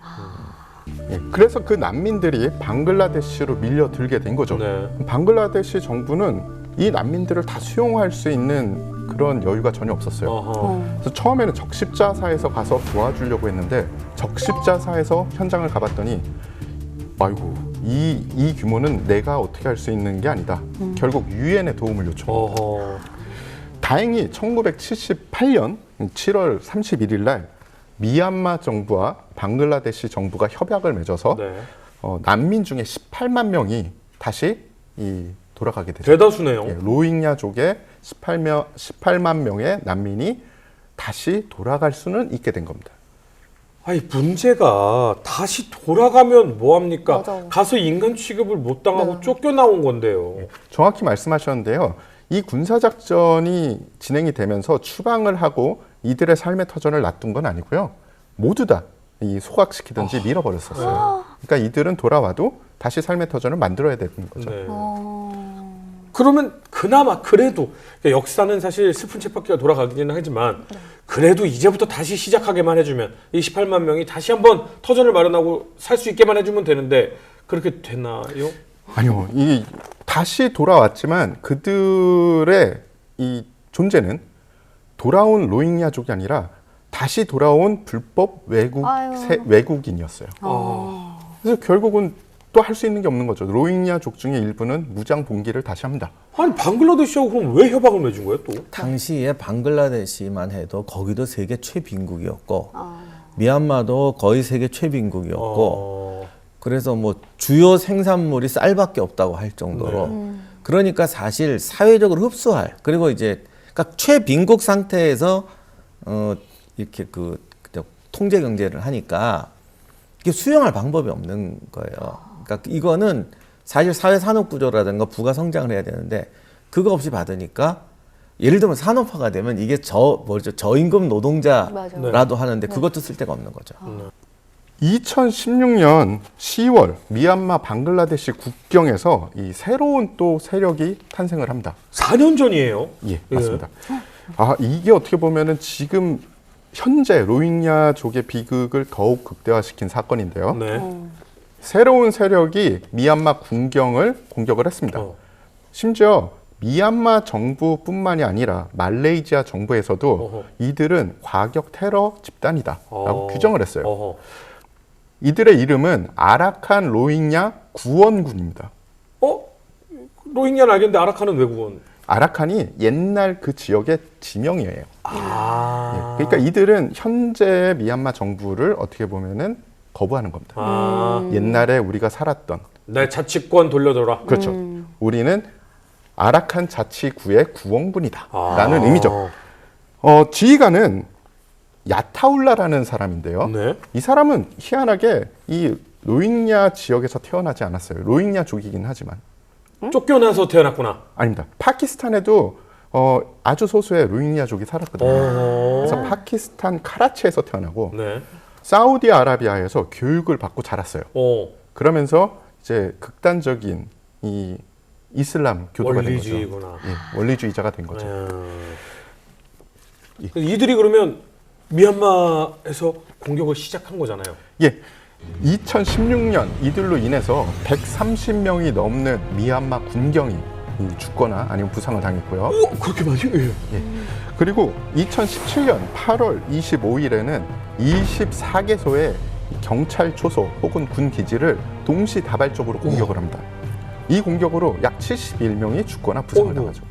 예, 그래서 그 난민들이 방글라데시로 밀려들게 된 거죠. 네. 방글라데시 정부는 이 난민들을 다 수용할 수 있는 그런 여유가 전혀 없었어요. 그래서 처음에는 적십자사에서 가서 도와주려고 했는데 적십자사에서 현장을 가봤더니 아이고 이 규모는 내가 어떻게 할 수 있는 게 아니다. 결국 유엔의 도움을 요청합니다. 다행히 1978년 7월 31일 날 미얀마 정부와 방글라데시 정부가 협약을 맺어서 네. 난민 중에 18만 명이 다시 돌아가게 되죠. 대다수네요. 예, 로힝야족의 18만 명의 난민이 다시 돌아갈 수는 있게 된 겁니다. 아니 문제가 다시 돌아가면 뭐합니까? 맞아요. 가서 인간 취급을 못 당하고 쫓겨나온 건데요. 정확히 말씀하셨는데요. 이 군사작전이 진행이 되면서 추방을 하고 이들의 삶의 터전을 놔둔 건 아니고요. 모두 다 소각시키든지 밀어버렸었어요. 그러니까 이들은 돌아와도 다시 삶의 터전을 만들어야 되는 거죠. 네. 그러면 그나마 그래도 그러니까 역사는 사실 슬픈 쳇바퀴가 돌아가기는 하지만 그래도 이제부터 다시 시작하게만 해주면 이 18만 명이 다시 한번 터전을 마련하고 살 수 있게만 해주면 되는데 그렇게 되나요? 아니요. 다시 돌아왔지만 그들의 이 존재는 돌아온 로힝야족이 아니라 다시 돌아온 불법 외국인이었어요. 그래서 결국은 또 할 수 있는 게 없는 거죠. 로힝야족 중의 일부는 무장 봉기를 다시 합니다. 아니 방글라데시하고 그럼 왜 협약을 맺은 거예요 또? 당시에 방글라데시만 해도 거기도 세계 최빈국이었고 미얀마도 거의 세계 최빈국이었고 그래서 뭐 주요 생산물이 쌀밖에 없다고 할 정도로 그러니까 사실 사회적으로 흡수할 그리고 이제 그러니까 최빈국 상태에서 이렇게 통제 경제를 하니까 이게 수용할 방법이 없는 거예요. 그러니까 이거는 사실 사회 산업 구조라든가 부가 성장을 해야 되는데 그거 없이 받으니까 예를 들면 산업화가 되면 이게 저임금 노동자라도 맞아요. 하는데 그것도 쓸 데가 없는 거죠. 2016년 10월 미얀마 방글라데시 국경에서 이 새로운 또 세력이 탄생을 합니다. 4년 전이에요. 예, 맞습니다. 아, 이게 어떻게 보면은 지금 현재 로힝야족의 비극을 더욱 극대화시킨 사건인데요. 네. 새로운 세력이 미얀마 군경을 공격을 했습니다. 심지어 미얀마 정부뿐만이 아니라 말레이시아 정부에서도 어허. 이들은 과격 테러 집단이다라고 규정을 했어요. 어허. 이들의 이름은 아라칸 로힝야 구원군입니다. 로힝야는 알겠는데 아라칸은 왜 구원? 아라칸이 옛날 그 지역의 지명이에요. 아. 예, 그러니까 이들은 현재 미얀마 정부를 어떻게 보면은 거부하는 겁니다. 옛날에 우리가 살았던 내 자치권 돌려줘라. 그렇죠. 우리는 아라칸 자치구의 구원군이다라는 의미죠. 지휘관은 야타울라라는 사람인데요. 네. 이 사람은 희한하게 이 로힝야 지역에서 태어나지 않았어요. 로힝야족이긴 하지만 쫓겨나서 태어났구나. 아닙니다. 파키스탄에도 아주 소수의 로힝야족이 살았거든요. 그래서 파키스탄 카라치에서 태어나고 네. 사우디아라비아에서 교육을 받고 자랐어요. 어. 그러면서 이제 극단적인 이 이슬람 교도가 된 거죠. 원리주의구나. 예, 원리주의자가 된 거죠. 이들이 그러면 미얀마에서 공격을 시작한 거잖아요. 예, 2016년 이들로 인해서 130명이 넘는 미얀마 군경이 죽거나 아니면 부상을 당했고요. 그렇게 많이? 예. 그리고 2017년 8월 25일에는 24개소의 경찰 초소 혹은 군 기지를 동시다발적으로 공격을 합니다. 이 공격으로 약 71명이 죽거나 부상을 당하죠.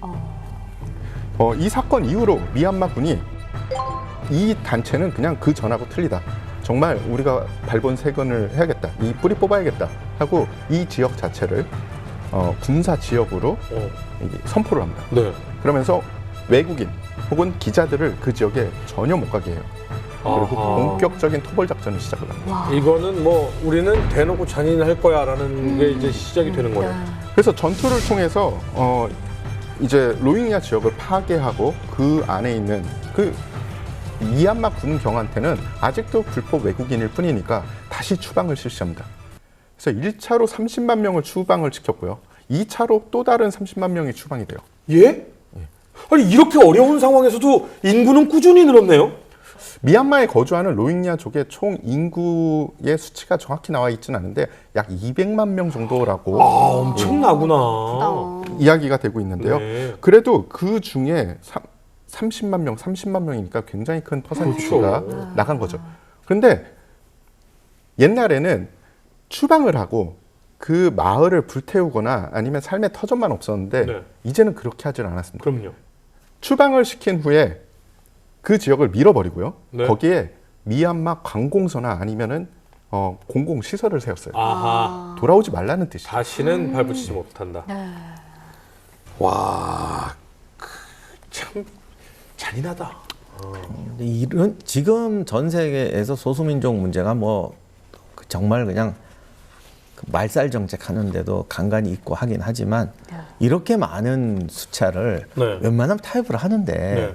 이 사건 이후로 미얀마 군이 이 단체는 그냥 그 전하고 틀리다. 정말 우리가 발본색원을 해야겠다. 이 뿌리 뽑아야겠다 하고 이 지역 자체를 군사 지역으로 선포를 합니다. 네. 그러면서 외국인 혹은 기자들을 그 지역에 전혀 못 가게 해요. 그리고 아하. 본격적인 토벌 작전을 시작을 합니다. 이거는 뭐 우리는 대놓고 잔인할 거야라는 게 이제 시작이 되는 거예요. 그래서 전투를 통해서 이제 로힝야 지역을 파괴하고 그 안에 있는 그 미얀마 군경한테는 아직도 불법 외국인일 뿐이니까 다시 추방을 실시합니다. 그래서 1차로 30만 명을 추방을 시켰고요. 2차로 또 다른 30만 명이 추방이 돼요. 예? 아니 이렇게 어려운 상황에서도 인구는 꾸준히 늘었네요. 미얀마에 거주하는 로힝야족의 총 인구의 수치가 정확히 나와 있지는 않은데 약 200만 명 정도라고 엄청나구나. 이야기가 되고 있는데요. 네. 그래도 그 중에 30만 명, 30만 명이니까 굉장히 큰 퍼센티지가 그렇죠. 나간 거죠. 그런데 옛날에는 추방을 하고 그 마을을 불태우거나 아니면 삶의 터전만 없었는데 네. 이제는 그렇게 하질 않았습니다. 그럼요. 추방을 시킨 후에 그 지역을 밀어버리고요. 네. 거기에 미얀마 관공서나 아니면은 공공시설을 세웠어요. 아하. 돌아오지 말라는 뜻이에요. 다시는 발붙이지 못한다. 와, 참 잔인하다. 이런 지금 전 세계에서 소수민족 문제가 뭐 정말 그냥 말살 정책 하는데도 간간히 있고 하긴 하지만 이렇게 많은 숫자를 네. 웬만하면 타협을 하는데 네.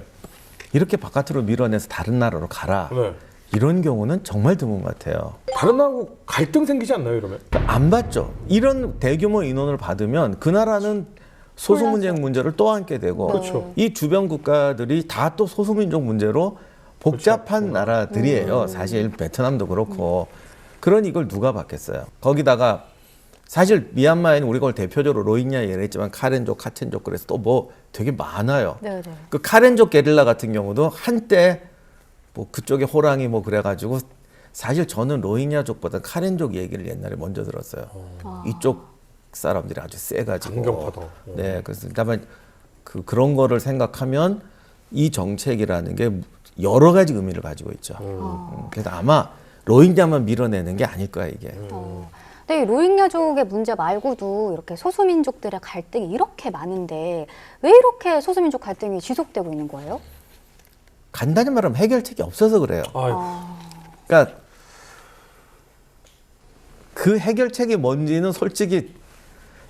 이렇게 바깥으로 밀어내서 다른 나라로 가라. 네. 이런 경우는 정말 드문 것 같아요. 다른 나라하고 갈등 생기지 않나요, 이러면? 안 받죠. 이런 대규모 인원을 받으면 그 나라는 소수민족 문제를 또 안게 되고 그렇죠. 이 주변 국가들이 다 또 소수민족 문제로 복잡한 나라들이에요. 사실 베트남도 그렇고. 그러니 이걸 누가 받겠어요. 거기다가 사실 미얀마에는 우리가 오늘 대표적으로 로힝야 예를 했지만 카렌족, 카첸족 그래서 또 뭐 되게 많아요. 네네. 그 카렌족 게릴라 같은 경우도 한때 뭐 그쪽에 호랑이 뭐 그래가지고 사실 저는 로힝야족보다 카렌족 얘기를 옛날에 먼저 들었어요. 이쪽 사람들이 아주 세가지고. 강경하다. 네, 그래서 다만 그런 거를 생각하면 이 정책이라는 게 여러 가지 의미를 가지고 있죠. 그래서 아마 로힝야만 밀어내는 게 아닐 거야 이게. 근데 이 로힝야족의 문제 말고도 이렇게 소수민족들의 갈등이 이렇게 많은데 왜 이렇게 소수민족 갈등이 지속되고 있는 거예요? 간단히 말하면 해결책이 없어서 그래요. 그러니까 그 해결책이 뭔지는 솔직히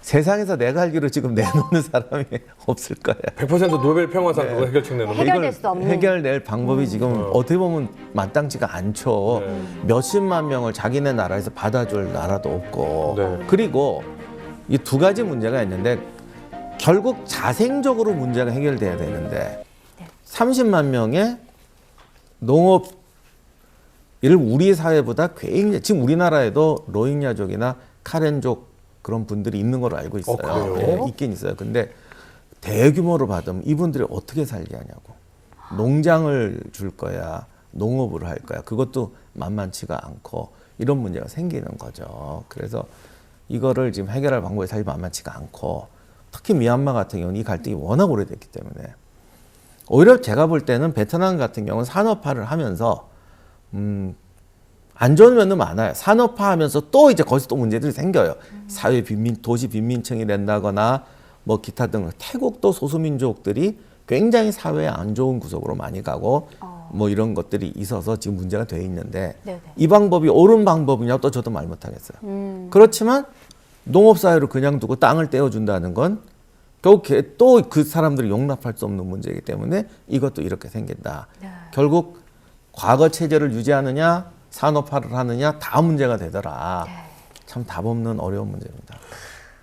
세상에서 내가 알기로 지금 내놓는 사람이 없을 거야. 100% 노벨 평화상 그거 해결책 내놓으면 해결될 수 없는. 해결될 방법이 지금 어떻게 보면 마땅치가 않죠. 네. 몇십만 명을 자기네 나라에서 받아줄 나라도 없고. 네. 그리고 이 두 가지 문제가 있는데 결국 자생적으로 문제가 해결돼야 되는데 30만 명의 농업 우리 사회보다 굉장히 지금 우리나라에도 로힝야족이나 카렌족 그런 분들이 있는 걸로 알고 있어요. 그래요? 네, 있긴 있어요. 근데 대규모로 받으면 이분들이 어떻게 살게 하냐고. 농장을 줄 거야, 농업을 할 거야. 그것도 만만치가 않고 이런 문제가 생기는 거죠. 그래서 이거를 지금 해결할 방법이 사실 만만치가 않고 특히 미얀마 같은 경우는 이 갈등이 워낙 오래됐기 때문에 오히려 제가 볼 때는 베트남 같은 경우는 산업화를 하면서 안 좋은 면도 많아요. 산업화하면서 또 이제 거기서 또 문제들이 생겨요. 사회 빈민, 도시 빈민층이 된다거나 뭐 기타 등. 태국도 소수민족들이 굉장히 사회에 안 좋은 구석으로 많이 가고 뭐 이런 것들이 있어서 지금 문제가 돼 있는데 네네. 이 방법이 옳은 방법이냐고 또 저도 말 못하겠어요. 그렇지만 농업사회로 그냥 두고 땅을 떼어준다는 건 결국 또 그 사람들이 용납할 수 없는 문제이기 때문에 이것도 이렇게 생긴다. 네. 결국 과거 체제를 유지하느냐 산업화를 하느냐 다 문제가 되더라. 참 답 없는 어려운 문제입니다.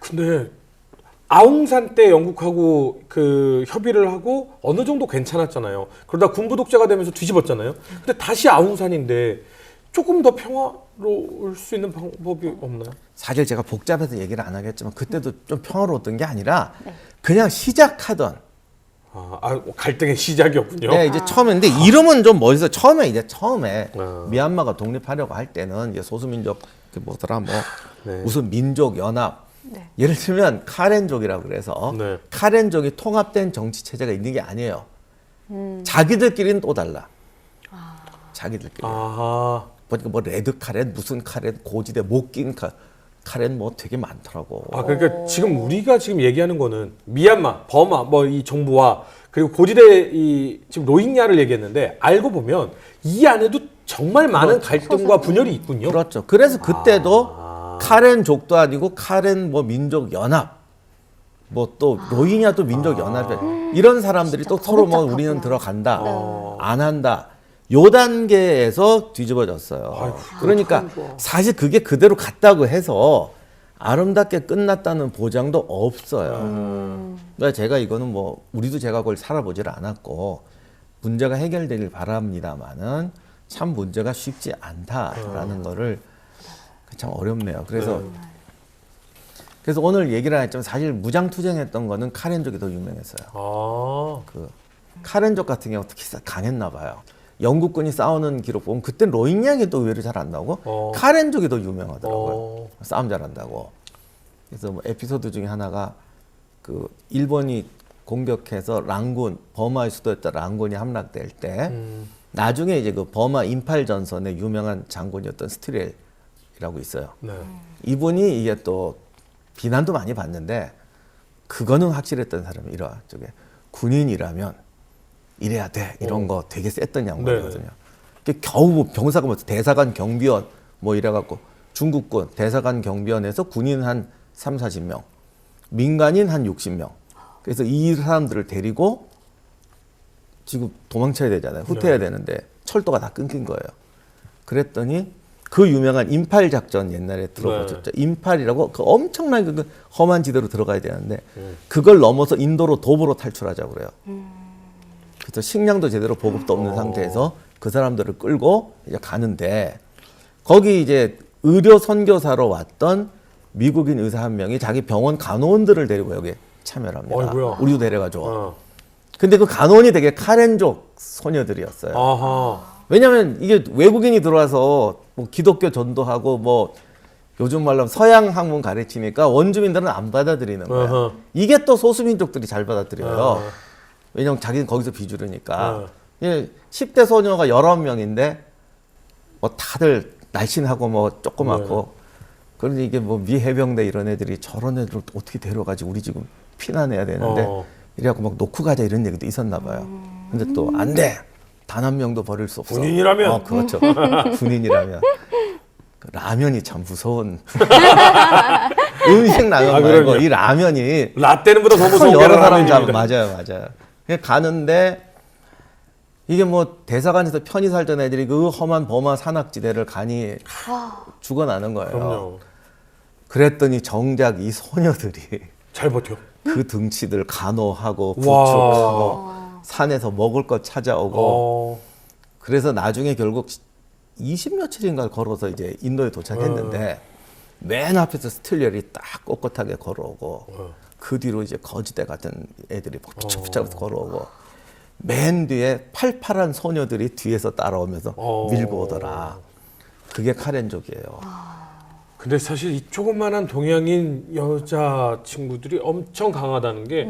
근데 아웅산 때 영국하고 그 협의를 하고 어느 정도 괜찮았잖아요. 그러다 군부 독재가 되면서 뒤집었잖아요. 근데 다시 아웅산인데 조금 더 평화로울 수 있는 방법이 없나요? 사실 제가 복잡해서 얘기를 안 하겠지만 그때도 좀 평화로웠던 게 아니라 그냥 시작하던 갈등의 시작이었군요. 네, 이제 처음에 근데 이름은 좀 멋있어. 처음에 아. 미얀마가 독립하려고 할 때는 이제 소수민족 뭐더라 네. 무슨 민족 연합 네. 예를 들면 카렌족이라고 그래서 네. 카렌족이 통합된 정치 체제가 있는 게 아니에요. 자기들끼리는 또 달라. 자기들끼리. 아하. 보니까 뭐 레드 카렌, 무슨 카렌, 고지대 못낀 카렌 뭐 되게 많더라고. 그러니까 지금 우리가 지금 얘기하는 거는 미얀마, 버마 뭐 이 정부와 그리고 고지대 이 지금 로힝야를 얘기했는데 알고 보면 이 안에도 정말 많은 갈등과 분열이 있군요. 그렇죠. 그래서 그때도 카렌족도 아니고 카렌 뭐 민족 연합, 뭐 또 로힝야도 민족 연합 이런 사람들이 또 서로 뭐 복잡하구나. 우리는 들어간다, 안 한다. 요 단계에서 뒤집어졌어요. 아이고, 그러니까 참 좋아. 사실 그게 그대로 갔다고 해서 아름답게 끝났다는 보장도 없어요. 그러니까 제가 이거는 뭐 우리도 제가 그걸 살아보질 않았고 문제가 해결되길 바랍니다만은 참 문제가 쉽지 않다라는 거를 참 어렵네요. 그래서 오늘 얘기를 했지만 사실 무장투쟁했던 거는 카렌족이 더 유명했어요. 그 카렌족 같은 경우 특히 강했나 봐요. 영국군이 싸우는 기록 보면 그때 로힝야기 또 의외로 잘 안 나오고 카렌족이 더 유명하더라고요. 싸움 잘한다고. 그래서 뭐 에피소드 중에 하나가 그 일본이 공격해서 랑군, 버마의 수도였던 랑군이 함락될 때 나중에 이제 그 버마 인팔 전선의 유명한 장군이었던 스티렐이라고 있어요. 네. 이분이 이게 또 비난도 많이 받는데 그거는 확실했던 사람이 이러 저게 군인이라면 이래야 돼 이런 거 되게 셌던 양반이거든요. 겨우 뭐 병사가 뭐 대사관 경비원 뭐 이래갖고 중국군 대사관 경비원에서 군인 한 30-40명, 민간인 한 60명. 그래서 이 사람들을 데리고 지금 도망쳐야 되잖아요. 후퇴해야 되는데 철도가 다 끊긴 거예요. 그랬더니 그 유명한 인팔 작전 옛날에 들어보셨죠? 인팔이라고 그 엄청나게 그 험한 지대로 들어가야 되는데 그걸 넘어서 인도로 도보로 탈출하자고 그래요. 그래서 식량도 제대로 보급도 없는 상태에서 그 사람들을 끌고 이제 가는데 거기 이제 의료 선교사로 왔던 미국인 의사 한 명이 자기 병원 간호원들을 데리고 여기 참여를 합니다. 어이구야. 우리도 데려가죠. 근데 그 간호원이 되게 카렌족 소녀들이었어요. 아하. 왜냐하면 이게 외국인이 들어와서 뭐 기독교 전도하고 뭐 요즘 말로 서양 학문 가르치니까 원주민들은 안 받아들이는 거예요. 어허. 이게 또 소수민족들이 잘 받아들여요. 왜냐면 자기는 거기서 비주류니까. 예, 10대 소녀가 19명인데 뭐 다들 날씬하고 뭐 조그맣고 그런데 이게 뭐 미해병대 이런 애들이 저런 애들을 어떻게 데려가지 우리 지금 피난해야 되는데 이래갖고 막 놓고 가자 이런 얘기도 있었나 봐요. 근데 또 안 돼. 단 한 명도 버릴 수 없어. 군인이라면? 그렇죠. 군인이라면. 그 라면이 참 무서운. 음식 라면 말고 그럼요. 이 라면이 라떼는보다 더 무서운 게 여러 사람 라면입니다. 맞아요. 그냥 가는데 이게 뭐 대사관에서 편히 살던 애들이 그 험한 범한 산악지대를 가니 죽어나는 거예요. 그럼요. 그랬더니 정작 이 소녀들이 잘 버텨. 그 등치들 간호하고 와. 부축하고 산에서 먹을 것 찾아오고 어. 그래서 나중에 결국 20며칠인가 걸어서 이제 인도에 도착했는데 맨 앞에서 스틸리얼이 딱 꼿꼿하게 걸어오고 그 뒤로 이제 거지대 같은 애들이 부쩍부쩍 걸어오고 맨 뒤에 팔팔한 소녀들이 뒤에서 따라오면서 밀고 오더라. 그게 카렌족이에요. 근데 사실 이 조그만한 동양인 여자 친구들이 엄청 강하다는 게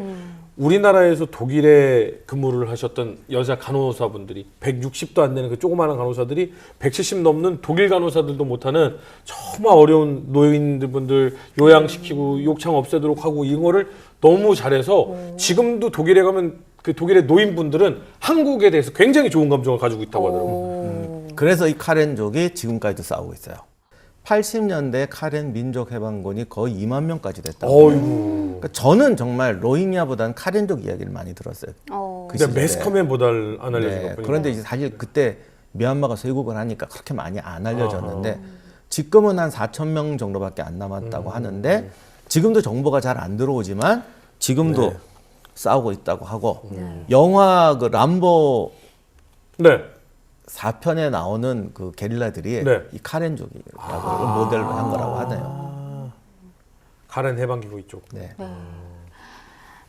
우리나라에서 독일에 근무를 하셨던 여자 간호사분들이 160도 안 되는 그 조그마한 간호사들이 170 넘는 독일 간호사들도 못하는 정말 어려운 노인분들 요양시키고 욕창 없애도록 하고 이거를 너무 잘해서 지금도 독일에 가면 그 독일의 노인분들은 한국에 대해서 굉장히 좋은 감정을 가지고 있다고 하더라고요. 그래서 이 카렌족이 지금까지도 싸우고 있어요. 80년대 카렌 민족 해방군이 거의 2만 명까지 됐다고. 그러니까 저는 정말 로힝야보다는 카렌족 이야기를 많이 들었어요. 그 근데 시절에. 매스컴엔 안 알려진 네, 것뿐이고. 그런데 이제 사실 그때 미얀마가 쇄국을 하니까 그렇게 많이 안 알려졌는데 지금은 한 4천 명 정도밖에 안 남았다고 하는데 지금도 정보가 잘 안 들어오지만 지금도 싸우고 있다고 하고 영화 그 람보 네. 4편에 나오는 그 게릴라들이 네. 이 카렌족이라고 모델로 한 거라고 하네요. 가렌 해방기구 이쪽. 네.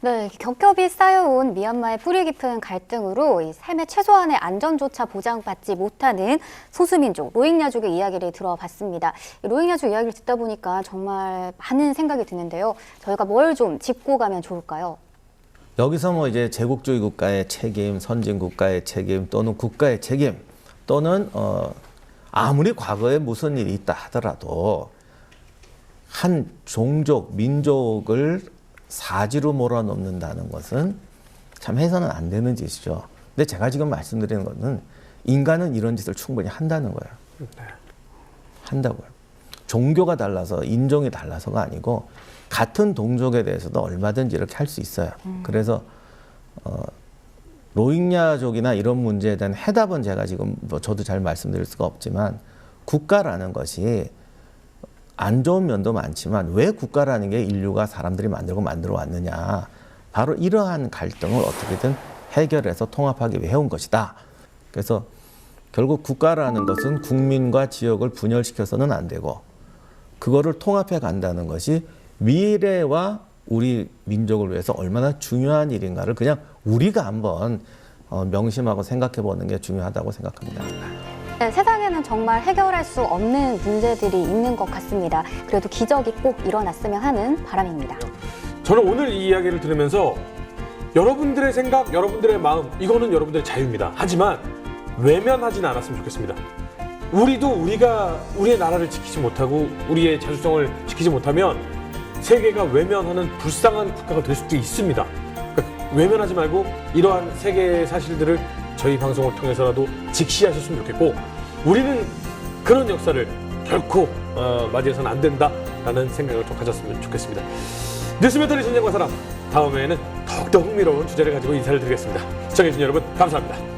네, 겹겹이 쌓여온 미얀마의 뿌리 깊은 갈등으로 이 삶의 최소한의 안전조차 보장받지 못하는 소수민족 로힝야족의 이야기를 들어봤습니다. 이 로힝야족 이야기를 듣다 보니까 정말 많은 생각이 드는데요. 저희가 뭘 좀 짚고 가면 좋을까요? 여기서 뭐 이제 제국주의 국가의 책임, 선진 국가의 책임 또는 국가의 책임 또는 아무리 과거에 무슨 일이 있다 하더라도 한 종족, 민족을 사지로 몰아넣는다는 것은 참 해서는 안 되는 짓이죠. 근데 제가 지금 말씀드리는 것은 인간은 이런 짓을 충분히 한다는 거예요. 한다고요. 종교가 달라서 인종이 달라서가 아니고 같은 동족에 대해서도 얼마든지 이렇게 할 수 있어요. 그래서 로힝야족이나 이런 문제에 대한 해답은 제가 지금 뭐 저도 잘 말씀드릴 수가 없지만 국가라는 것이 안 좋은 면도 많지만 왜 국가라는 게 인류가 사람들이 만들어 왔느냐. 바로 이러한 갈등을 어떻게든 해결해서 통합하기 위해 해온 것이다. 그래서 결국 국가라는 것은 국민과 지역을 분열시켜서는 안 되고 그거를 통합해 간다는 것이 미래와 우리 민족을 위해서 얼마나 중요한 일인가를 그냥 우리가 한번 명심하고 생각해 보는 게 중요하다고 생각합니다. 네, 세상에는 정말 해결할 수 없는 문제들이 있는 것 같습니다. 그래도 기적이 꼭 일어났으면 하는 바람입니다. 저는 오늘 이 이야기를 들으면서 여러분들의 생각, 여러분들의 마음 이거는 여러분들의 자유입니다. 하지만 외면하지는 않았으면 좋겠습니다. 우리가 우리의 나라를 지키지 못하고 우리의 자주성을 지키지 못하면 세계가 외면하는 불쌍한 국가가 될 수도 있습니다. 그러니까 외면하지 말고 이러한 세계의 사실들을 저희 방송을 통해서라도 직시하셨으면 좋겠고 우리는 그런 역사를 결코 맞이해서는 안 된다라는 생각을 좀 가졌으면 좋겠습니다. 뉴스멘터리 전쟁과 사람 다음에는 더욱더 흥미로운 주제를 가지고 인사를 드리겠습니다. 시청해주신 여러분 감사합니다.